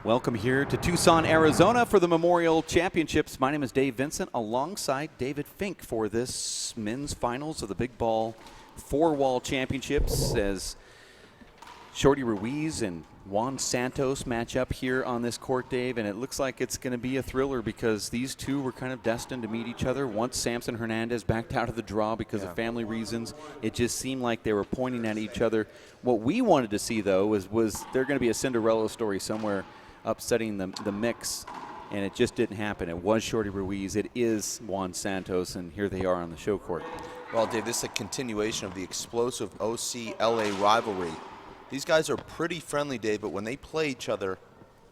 Welcome here to Tucson, Arizona for the Memorial Championships. My name is Dave Vincent alongside David Fink for this men's finals of the Big Ball 4-Wall Championships as Shorty Ruiz and Juan Santos match up here on this court, Dave, and it looks like it's going to be a thriller because these two were kind of destined to meet each other. Once Samson Hernandez backed out of the draw because of family reasons, it just seemed like they were pointing at each other. What we wanted to see, though, was there going to be a Cinderella story somewhere upsetting the mix, and it just didn't happen. It was Shorty Ruiz. It is Juan Santos, and here they are on the show court. Well, Dave, this is a continuation of the explosive OC-LA rivalry. These guys are pretty friendly, Dave, but when they play each other,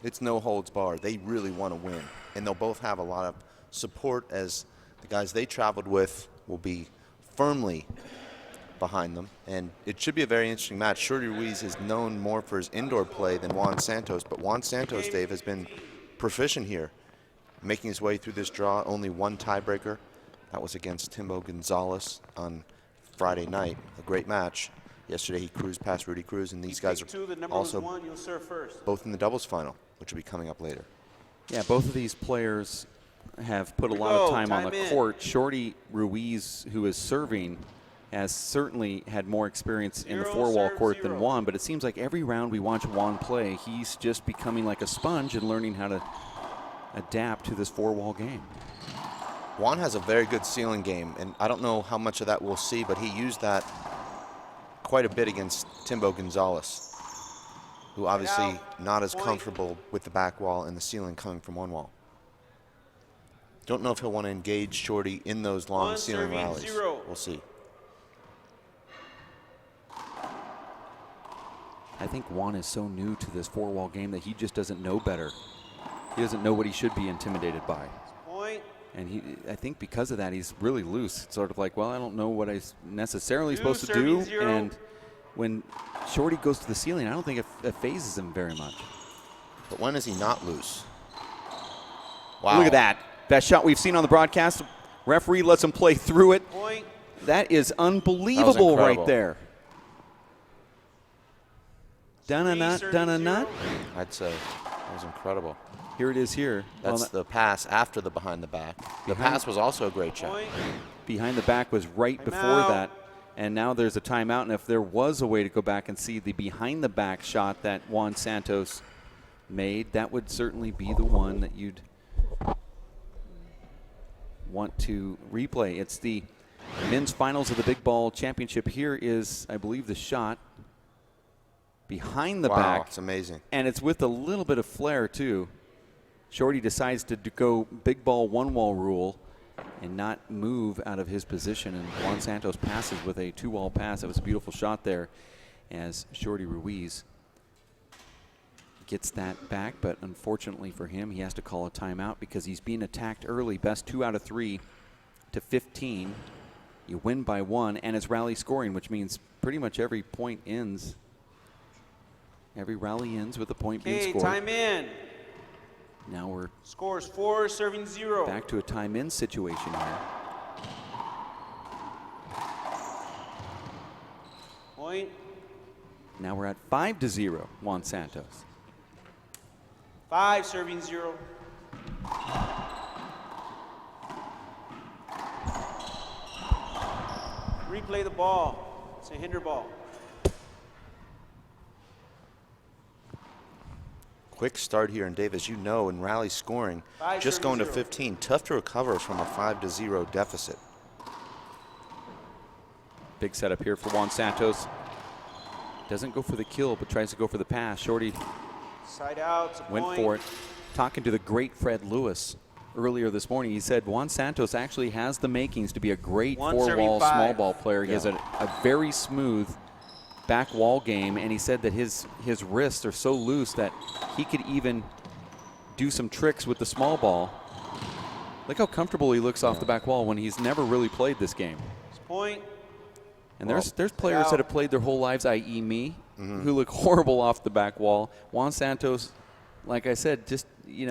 it's no holds barred. They really want to win, and they'll both have a lot of support as the guys they traveled with will be firmly behind them, and it should be a very interesting match. Shorty Ruiz is known more for his indoor play than Juan Santos, but Juan Santos, Dave, has been proficient here, making his way through this draw. Only one tiebreaker. That was against Timbo Gonzalez on Friday night. A great match. Yesterday he cruised past Rudy Cruz, and these guys are also both in the doubles final, which will be coming up later. Yeah, both of these players have put a lot of time on the court. Shorty Ruiz, who is serving, has certainly had more experience in the 4-wall court than Juan, but it seems like every round we watch Juan play, he's just becoming like a sponge and learning how to adapt to this 4-wall game. Juan has a very good ceiling game, and I don't know how much of that we'll see, but he used that quite a bit against Timbo Gonzalez, who obviously not as comfortable with the back wall and the ceiling coming from one wall. Don't know if he'll want to engage Shorty in those long ceiling rallies. We'll see. I think Juan is so new to this 4-wall game that he just doesn't know better. He doesn't know what he should be intimidated by. And I think because of that, he's really loose. It's sort of like, well, I don't know what I'm necessarily supposed to do. And when Shorty goes to the ceiling, I don't think it phases him very much. But when is he not loose? Wow. Look at that. Best shot we've seen on the broadcast. Referee lets him play through it. That is unbelievable right there. Done a nut. I'd say that was incredible. Here it is here. That's the pass after the behind the back. The pass was also a great shot. Behind the back was right before that, and now there's a timeout. And if there was a way to go back and see the behind the back shot that Juan Santos made, that would certainly be the one that you'd want to replay. It's the men's finals of the Big Ball Championship. Here is, I believe, the shot behind the back. It's amazing. And it's with a little bit of flair, too. Shorty decides to go big ball 1-wall rule and not move out of his position. And Juan Santos passes with a 2-wall pass. It was a beautiful shot there as Shorty Ruiz gets that back. But unfortunately for him, he has to call a timeout because he's being attacked early. Best 2 out of 3 to 15. You win by 1, and it's rally scoring, which means pretty much every point ends. Every rally ends with a point being scored. Time in. Now we're scores 4, serving 0. Back to a time-in situation here. Point. Now we're at 5-0, Juan Santos. 5, serving 0. Replay the ball. It's a hinder ball. Quick start here, and Dave, as you know, in rally scoring, just going to 15, tough to recover from a 5-0 deficit. Big setup here for Juan Santos. Doesn't go for the kill, but tries to go for the pass. Shorty side out, went for it. Talking to the great Fred Lewis earlier this morning, he said Juan Santos actually has the makings to be a great 4-wall small ball player. He has a very smooth back wall game, and he said that his wrists are so loose that he could even do some tricks with the small ball. Look how comfortable he looks off the back wall when he's never really played this game. Point. And there's players that have played their whole lives, i.e. me, who look horrible off the back wall. Juan Santos, like I said, just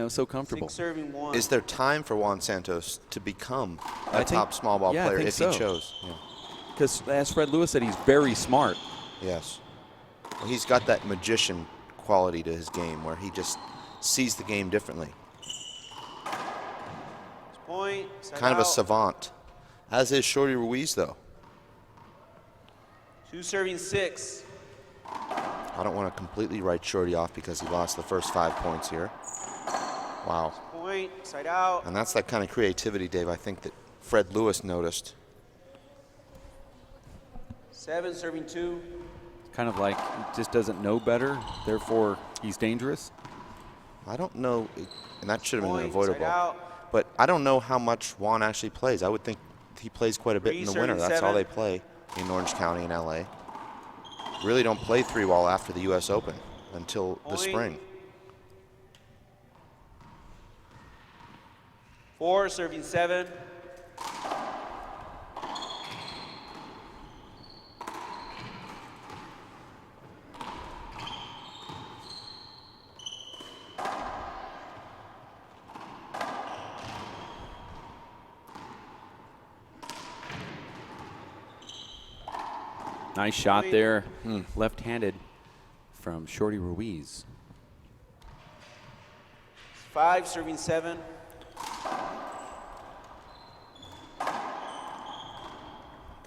so comfortable. 6 serving 1. Is there time for Juan Santos to become a top small ball player if he chose? Because as Fred Lewis said, he's very smart. Yes. Well, he's got that magician quality to his game where he just sees the game differently. Point. Side Kind of a out. savant, as is Shorty Ruiz, though. 2 serving 6. I don't want to completely write Shorty off because he lost the first 5 points here. Wow. Point. Side out. And that's that kind of creativity, Dave, I think that Fred Lewis noticed. 7 serving 2. Kind of like he just doesn't know better, therefore he's dangerous. I don't know, and that should have been Point. avoidable. Side out. But I don't know how much Juan actually plays. I would think he plays quite a bit in the winter. That's all they play in Orange County and LA. Really don't play 3-wall after the US Open until the spring. 4 serving 7. Nice shot there, left-handed from Shorty Ruiz. 5 serving 7.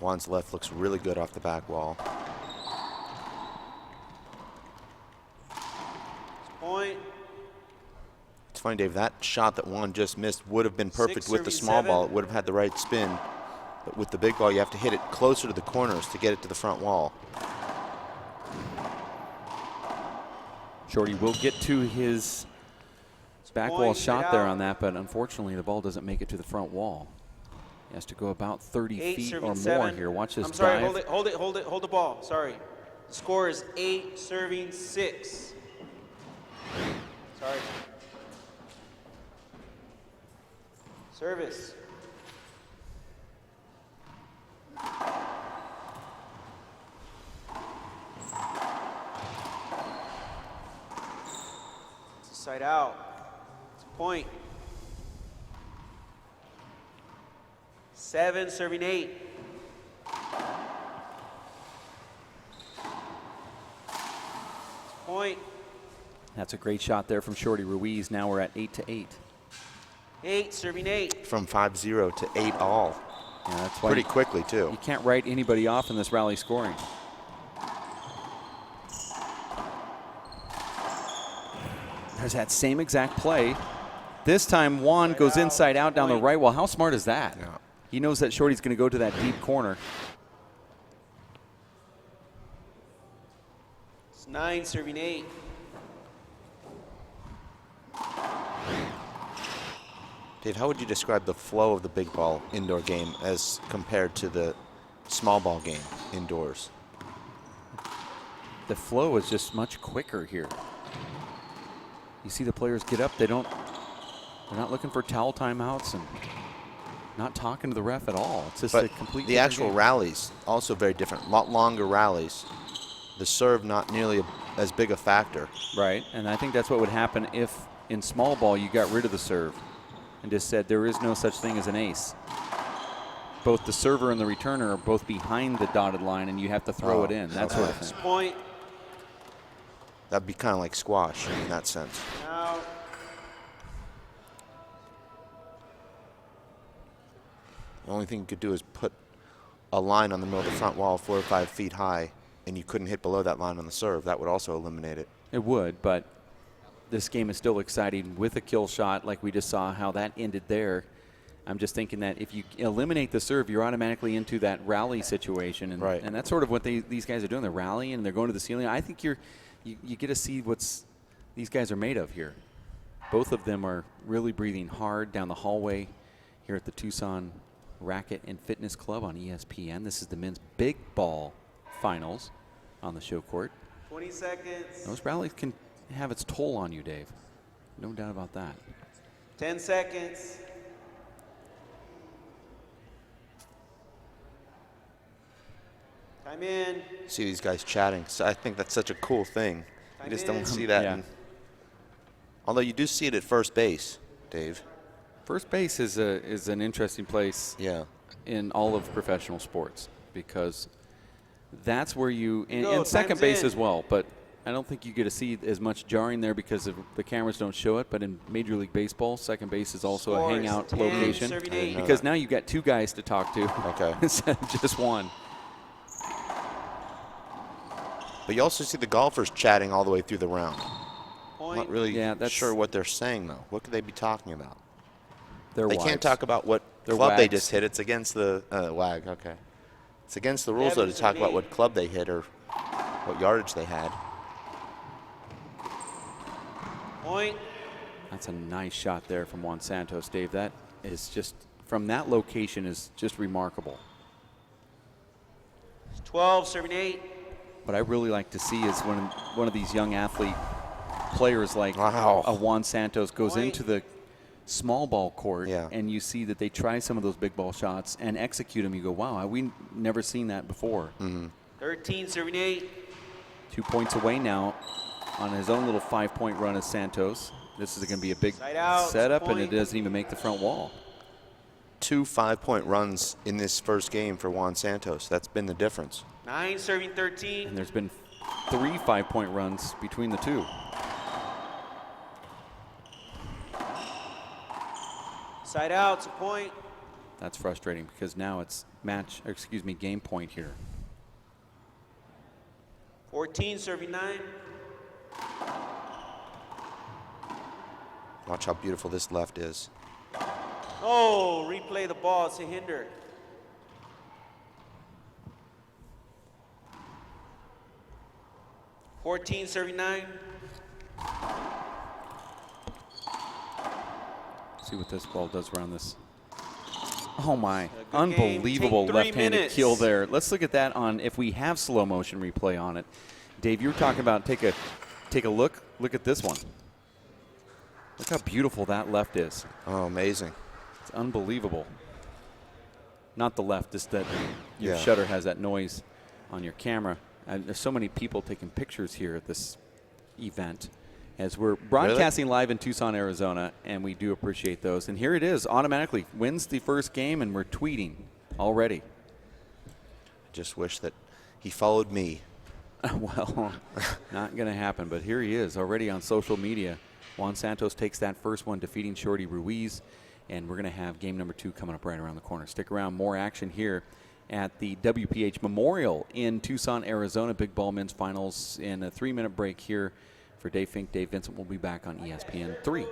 Juan's left looks really good off the back wall. Point. It's funny, Dave, that shot that Juan just missed would have been perfect 6 with the serving small 7. ball. It would have had the right spin. But with the big ball, you have to hit it closer to the corners to get it to the front wall. Shorty will get to his back wall Point, shot get there out. on that, but unfortunately the ball doesn't make it to the front wall. He has to go about 30 8 feet serving or more 7. here. Watch this I'm sorry, dive. hold the ball. Sorry. The score is 8 serving 6. Sorry. Service. It's a side out. It's a point. 7 serving 8. Point. That's a great shot there from Shorty Ruiz. Now we're at 8-8. 8 serving 8. From 5-0 to 8-all. Yeah, that's why Pretty quickly, too. you can't write anybody off in this rally scoring. There's that same exact play. This time Juan goes inside out down the right wall. How smart is that? Yeah. He knows that Shorty's going to go to that deep corner. It's 9 serving 8. Dave, how would you describe the flow of the big ball indoor game as compared to the small ball game indoors? The flow is just much quicker here. You see the players get up, they're not looking for towel timeouts and not talking to the ref at all. It's just But a complete the different actual game. rallies, also very different. A lot longer rallies. The serve not nearly as big a factor. Right, and I think that's what would happen if in small ball you got rid of the serve and just said there is no such thing as an ace. Both the server and the returner are both behind the dotted line and you have to throw it in, that sort of It's thing. point. That'd be kind of like squash in that sense. Now, The only thing you could do is put a line on the middle of the front wall 4 or 5 feet high, and you couldn't hit below that line on the serve. That would also eliminate it. It would, but this game is still exciting with a kill shot like we just saw how that ended there. I'm just thinking that if you eliminate the serve, you're automatically into that rally situation. And, Right. and that's sort of what these guys are doing. They're rallying and they're going to the ceiling. I think you get to see what these guys are made of here. Both of them are really breathing hard down the hallway here at the Tucson Racket and Fitness Club on ESPN. This is the men's big ball finals on the show court. 20 seconds. Those rallies can have its toll on you, Dave. No doubt about that. 10 seconds. Time in. See these guys chatting. So I think that's such a cool thing. You just don't see that. Yeah. Although you do see it at first base, Dave. First base is an interesting place Yeah. in all of professional sports because that's where you Go, and second time's base in. as well, but I don't think you get to see as much jarring there because the cameras don't show it, but in Major League Baseball, second base is also Score a is hangout 10, location serving 8. because now you've got 2 guys to talk to Okay. instead of just one. But you also see the golfers chatting all the way through the round. Point. I'm not really that's- sure what they're saying, though. What could they be talking about? They're They wives. can't talk about what They're club they wags. just hit. It's against the wag. Okay. It's against the rules, though, to Evans talk and about eight. what club they hit or what yardage they had. Point. That's a nice shot there from Juan Santos, Dave. That is just, from that location, is just remarkable. 12, serving 8. What I really like to see is when one of these young athlete players like Wow. a Juan Santos goes Point. into the small ball court, Yeah. and you see that they try some of those big ball shots and execute them. You go, wow, we never seen that before. 13, serving 8. 2 points away now on his own little 5-point run as Santos. This is going to be a big Side out, setup, and it point. doesn't even make the front wall. 2 5-point runs in this first game for Juan Santos. That's been the difference. 9, serving 13. And there's been 3 5-point runs between the two. Side out, it's a point. That's frustrating because now it's game point here. 14, serving 9. Watch how beautiful this left is. Oh, replay the ball. It's a hinder. $14, serving 9. See what this ball does around this. Oh my, Good game. unbelievable Take 3 left-handed minutes. kill there. Let's look at that on, if we have slow motion replay on it. Dave, you were talking about take a look. Look at this one. Look how beautiful that left is. Oh, amazing. It's unbelievable. Not the left, just that your Yeah. shutter has that noise on your camera. And there's so many people taking pictures here at this event as we're broadcasting live in Tucson, Arizona, and we do appreciate those. And here it is, automatically wins the first game, and we're tweeting already. Just wish that he followed me. Well, not going to happen, but here he is already on social media. Juan Santos takes that first one, defeating Shorty Ruiz, and we're going to have game number 2 coming up right around the corner. Stick around, more action here at the WPH Memorial in Tucson, Arizona. Big Ball Men's Finals in a 3-minute break here for Dave Fink. Dave Vincent will be back on ESPN 3.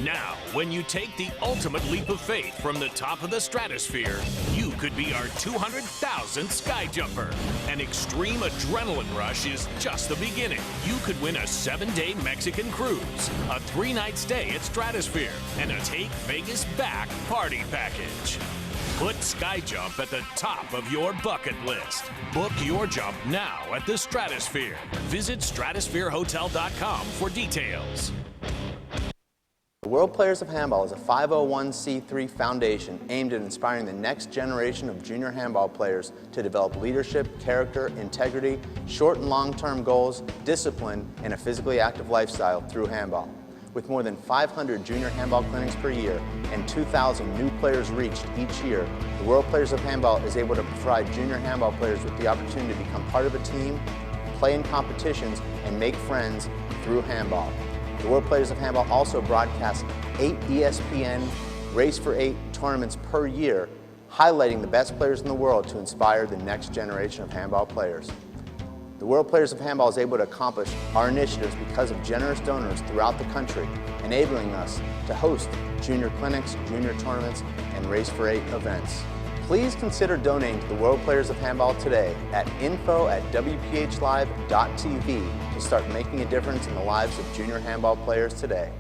Now, when you take the ultimate leap of faith from the top of the stratosphere, you could be our 200,000th sky jumper. An extreme adrenaline rush is just the beginning. You could win a 7-day Mexican cruise, a 3-night stay at Stratosphere, and a Take Vegas Back party package. Put Sky Jump at the top of your bucket list. Book your jump now at the Stratosphere. Visit stratospherehotel.com for details. The World Players of Handball is a 501c3 foundation aimed at inspiring the next generation of junior handball players to develop leadership, character, integrity, short and long-term goals, discipline, and a physically active lifestyle through handball. With more than 500 junior handball clinics per year and 2,000 new players reached each year, the World Players of Handball is able to provide junior handball players with the opportunity to become part of a team, play in competitions, and make friends through handball. The World Players of Handball also broadcasts 8 ESPN Race for 8 tournaments per year, highlighting the best players in the world to inspire the next generation of handball players. The World Players of Handball is able to accomplish our initiatives because of generous donors throughout the country, enabling us to host junior clinics, junior tournaments, and Race for 8 events. Please consider donating to the World Players of Handball today at info@wphlive.tv to start making a difference in the lives of junior handball players today.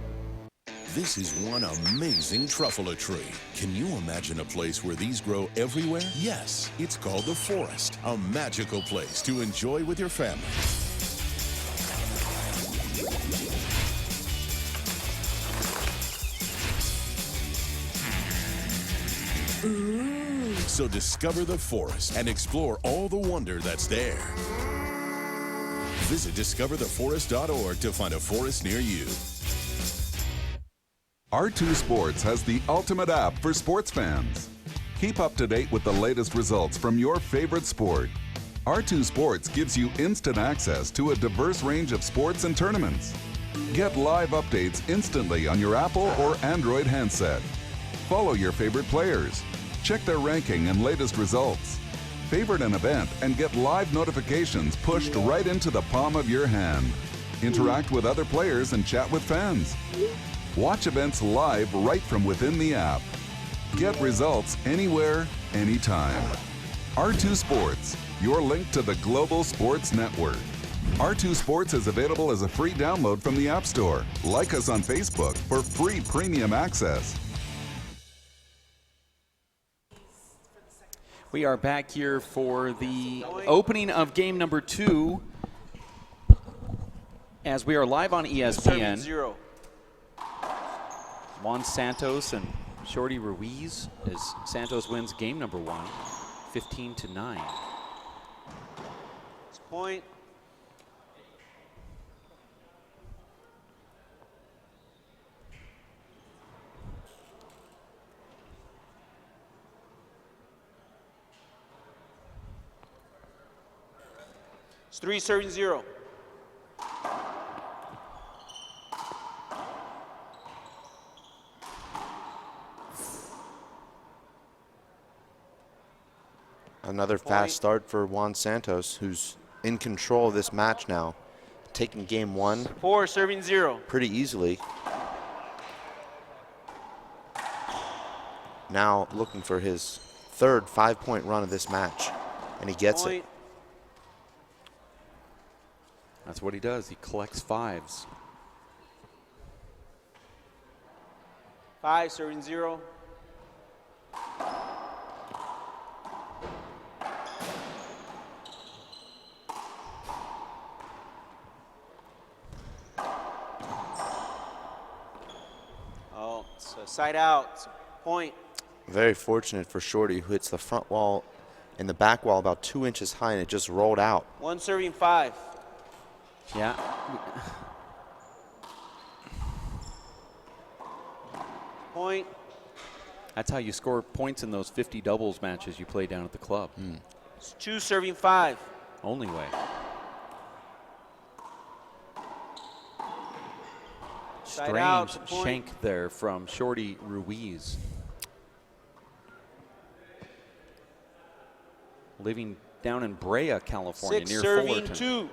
This is one amazing truffula tree. Can you imagine a place where these grow everywhere? Yes, it's called the forest, a magical place to enjoy with your family. So discover the forest and explore all the wonder that's there. Visit discovertheforest.org to find a forest near you. R2 Sports has the ultimate app for sports fans. Keep up to date with the latest results from your favorite sport. R2 Sports gives you instant access to a diverse range of sports and tournaments. Get live updates instantly on your Apple or Android handset. Follow your favorite players. Check their ranking and latest results. Favorite an event and get live notifications pushed right into the palm of your hand. Interact with other players and chat with fans. Watch events live right from within the app. Get results anywhere, anytime. R2 Sports, your link to the global sports network. R2 Sports is available as a free download from the App Store. Like us on Facebook for free premium access. We are back here for the opening of game number 2 as we are live on ESPN. 0. Juan Santos and Shorty Ruiz as Santos wins game number 1, 15-9. It's point. It's 3 serving 0. Another fast start for Juan Santos, who's in control of this match now, taking game 1 4 serving 0. pretty easily. Now looking for his third 5-point run of this match, and he gets it. That's what he does. He collects 5s. 5 serving 0. Oh, it's a side out. It's a point. Very fortunate for Shorty, who hits the front wall and the back wall about 2 inches high, and it just rolled out. 1 serving 5. Yeah. Point. That's how you score points in those 50 doubles matches you play down at the club. It's 2 serving 5. Only way. Side out, Strange point. shank there from Shorty Ruiz. Living down in Brea, California, 6 near serving Fullerton, 2.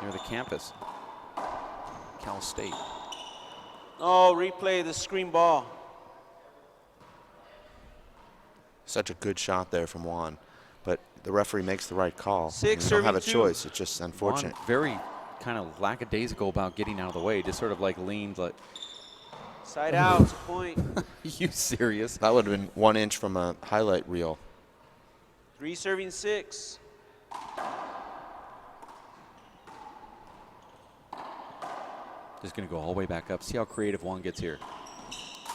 near the campus. Cal State. Oh, replay the screen ball. Such a good shot there from Juan, but the referee makes the right call. 6 You don't have a serving 2. choice. It's just unfortunate. Juan very kind of lackadaisical about getting out of the way. Just sort of like leaned like, Side out. It's a point. you serious? That would have been 1 inch from a highlight reel. 3 serving 6. Just going to go all the way back up. See how creative Juan gets here.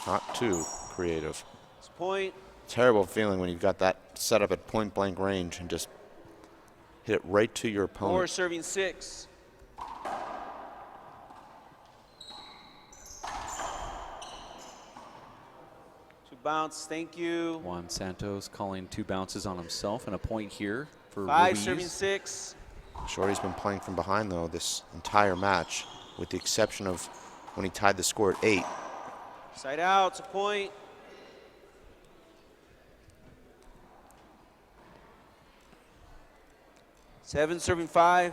Not too creative. It's a point. Terrible feeling when you've got that set up at point blank range and just hit it right to your 4 opponent. serving 6. Two bounce. Thank you. Juan Santos calling 2 bounces on himself and a point here for 5 Ruiz. serving 6. Shorty's been playing from behind, though, this entire match, with the exception of when he tied the score at 8. Side out. It's a point. Seven serving 5.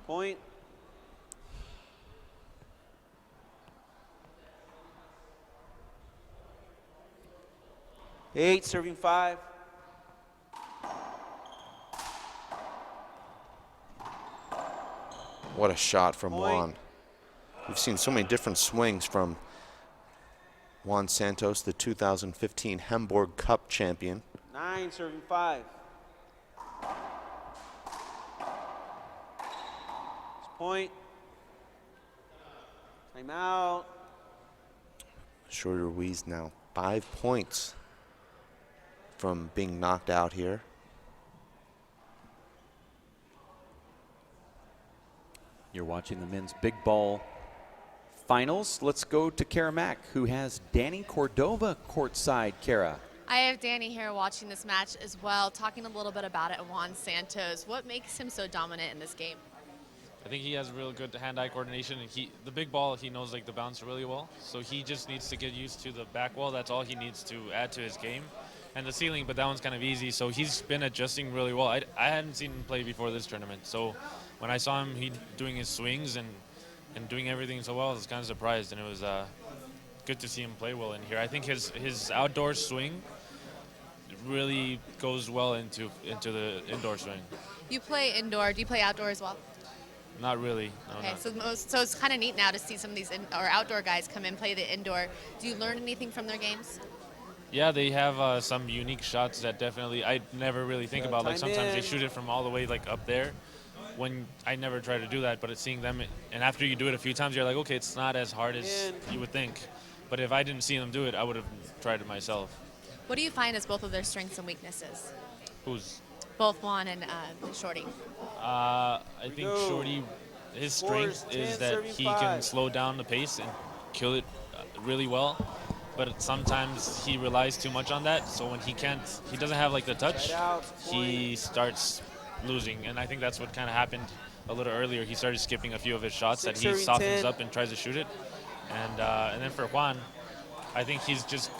Point. Eight serving 5. What a shot from Point. Juan. We've seen so many different swings from Juan Santos, the 2015 Hamburg Cup champion. 9 serving 5. It's point. Time out. Shorty Ruiz now 5 points from being knocked out here. You're watching the men's big ball finals. Let's go to Kara Mack, who has Danny Cordova courtside. Kara. I have Danny here watching this match as well, talking a little bit about it. Juan Santos, what makes him so dominant in this game? I think he has real good hand-eye coordination, and the big ball, he knows like the bounce really well. So he just needs to get used to the back wall. That's all he needs to add to his game. And the ceiling, but that one's kind of easy. So he's been adjusting really well. I hadn't seen him play before this tournament. So when I saw him, doing his swings and doing everything so well, I was kind of surprised, and it was good to see him play well in here. I think his outdoor swing really goes well into the indoor swing. You play indoor. Do you play outdoor as well? Not really. No, Okay, not. so it's kind of neat now to see some of these outdoor guys come in, play the indoor. Do you learn anything from their games? Yeah, they have some unique shots that definitely I never really think about. Like sometimes they shoot it from all the way like up there. When I never try to do that, but it's seeing them, and after you do it a few times, you're like, okay, it's not as hard as you would think. But if I didn't see them do it, I would have tried it myself. What do you find as both of their strengths and weaknesses? Who's? Both Juan and Shorty. I think Shorty, his strength is that he can slow down the pace and kill it really well. But sometimes he relies too much on that. So when he doesn't have like the touch, he starts losing. And I think that's what kind of happened a little earlier. He started skipping a few of his shots that he softens up and tries to shoot it. And then for Juan, I think he's just,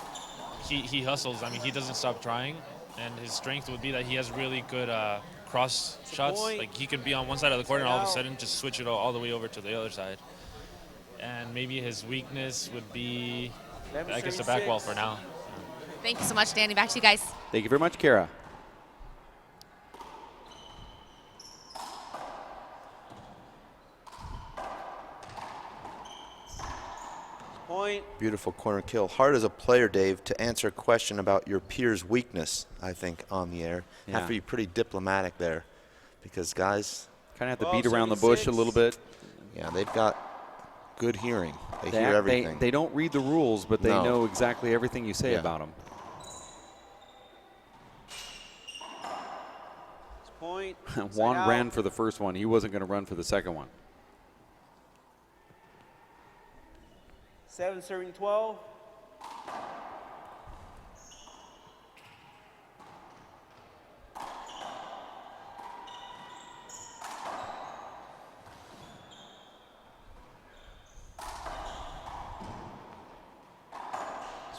he hustles. I mean, he doesn't stop trying. And his strength would be that he has really good cross shots. Like he could be on one side of the court and all of a sudden just switch it all the way over to the other side. And maybe his weakness would be, I guess, the back wall for now. Thank you so much, Danny. Back to you guys. Thank you very much, Kara. Point. Beautiful corner kill. Hard as a player, Dave, to answer a question about your peer's weakness, I think, on the air. Yeah. Have to be pretty diplomatic there because guys kind of have to beat around the bush a little bit. Yeah, they've got good hearing. They hear everything. They don't read the rules, but they know exactly everything you say about them. Point. Juan ran for the first one. He wasn't going to run for the second one. 7 serving 12.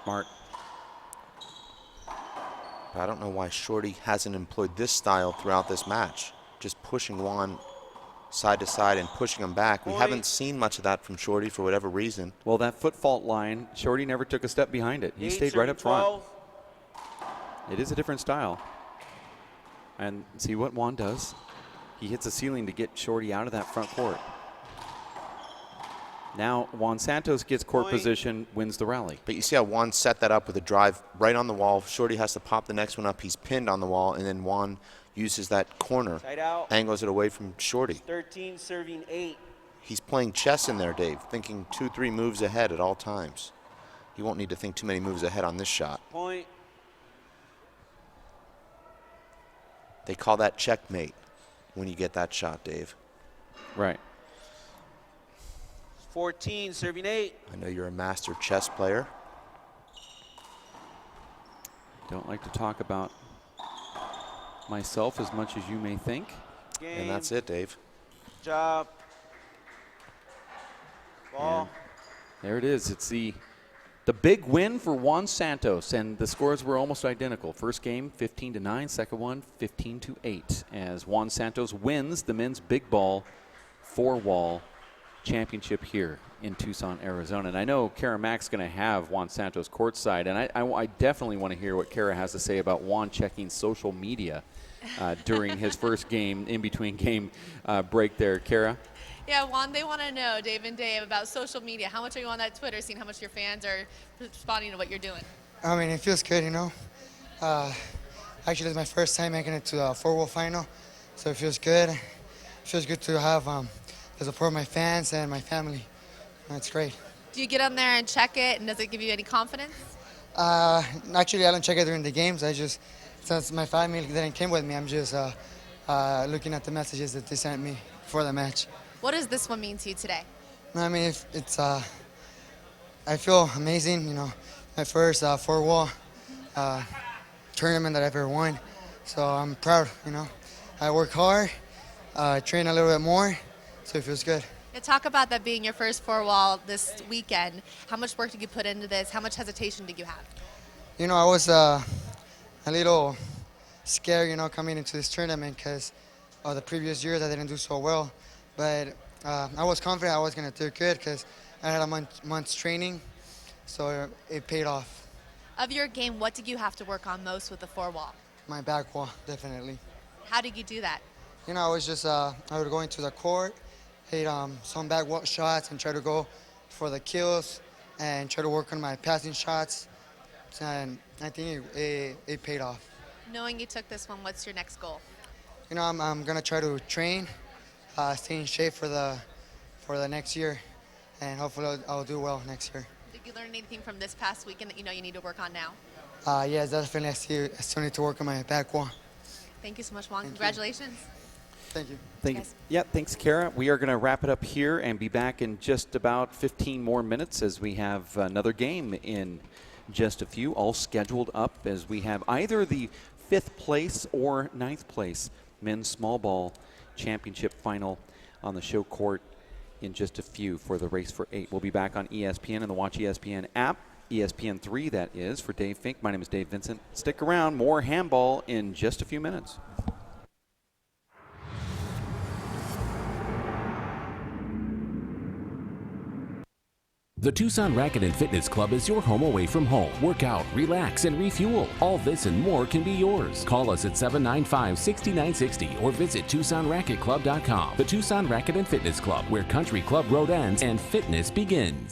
Smart. I don't know why Shorty hasn't employed this style throughout this match. Just pushing Juan side to side and pushing him back. We haven't seen much of that from Shorty for whatever reason. Well, that foot fault line, Shorty never took a step behind it. He stayed right up front. It is a different style. And see what Juan does. He hits the ceiling to get Shorty out of that front court. Now Juan Santos gets court position, wins the rally. But you see how Juan set that up with a drive right on the wall. Shorty has to pop the next one up. He's pinned on the wall, and then Juan uses that corner, angles it away from Shorty. 13 serving 8. He's playing chess in there, Dave, thinking 2-3 moves ahead at all times. He won't need to think too many moves ahead on this shot. Point. They call that checkmate when you get that shot, Dave. Right. 14 serving 8. I know you're a master chess player. Don't like to talk about myself as much as you may think. Game. And that's it, Dave. Job. Ball. And there it is. It's the big win for Juan Santos, and the scores were almost identical. First game 15-9, second one 15-8, as Juan Santos wins the men's big ball 4-wall championship here in Tucson, Arizona. And I know Kara Mack's going to have Juan Santos courtside, and I definitely want to hear what Kara has to say about Juan checking social media during his first game, in between game break there. Kara? Yeah, Juan, they want to know, Dave and Dave, about social media. How much are you on that Twitter, seeing how much your fans are responding to what you're doing? I mean, it feels good, you know. Actually, it's my first time making it to the 4-wall final, so it feels good. It feels good to have the support of my fans and my family. It's great. Do you get on there and check it, and does it give you any confidence? Actually, I don't check it during the games. Since my family didn't came with me, I'm just looking at the messages that they sent me for the match. What does this one mean to you today? I mean, I feel amazing. You know, my first four-wall tournament that I've ever won. So I'm proud. You know, I work hard, train a little bit more, so it feels good. Yeah, talk about that being your first four-wall this weekend. How much work did you put into this? How much hesitation did you have? You know, I was a little scared, you know, coming into this tournament because the previous years I didn't do so well. But I was confident I was going to do good because I had a month's training, so it paid off. Of your game, what did you have to work on most with the four-wall? My back wall, definitely. How did you do that? You know, I was just, I would go into the court, hit some back wall shots and try to go for the kills and try to work on my passing shots. And I think it paid off. Knowing you took this one, what's your next goal? You know, I'm gonna try to train, stay in shape for the next year, and hopefully I'll do well next year. Did you learn anything from this past weekend that you know you need to work on now? Yes, definitely. I still need to work on my back wall. Thank you so much, Juan. Congratulations. Thank you. Thank you. Yeah, thanks, Kara. We are going to wrap it up here and be back in just about 15 more minutes as we have another game in just a few, all scheduled up as we have either the 5th place or 9th place men's small ball championship final on the show court in just a few for the race for 8. We'll be back on ESPN and the Watch ESPN app, ESPN3 that is. For Dave Fink, my name is Dave Vincent. Stick around, more handball in just a few minutes. The Tucson Racket and Fitness Club is your home away from home. Work out, relax, and refuel. All this and more can be yours. Call us at 795-6960 or visit TucsonRacketClub.com. The Tucson Racket and Fitness Club, where Country Club Road ends and fitness begins.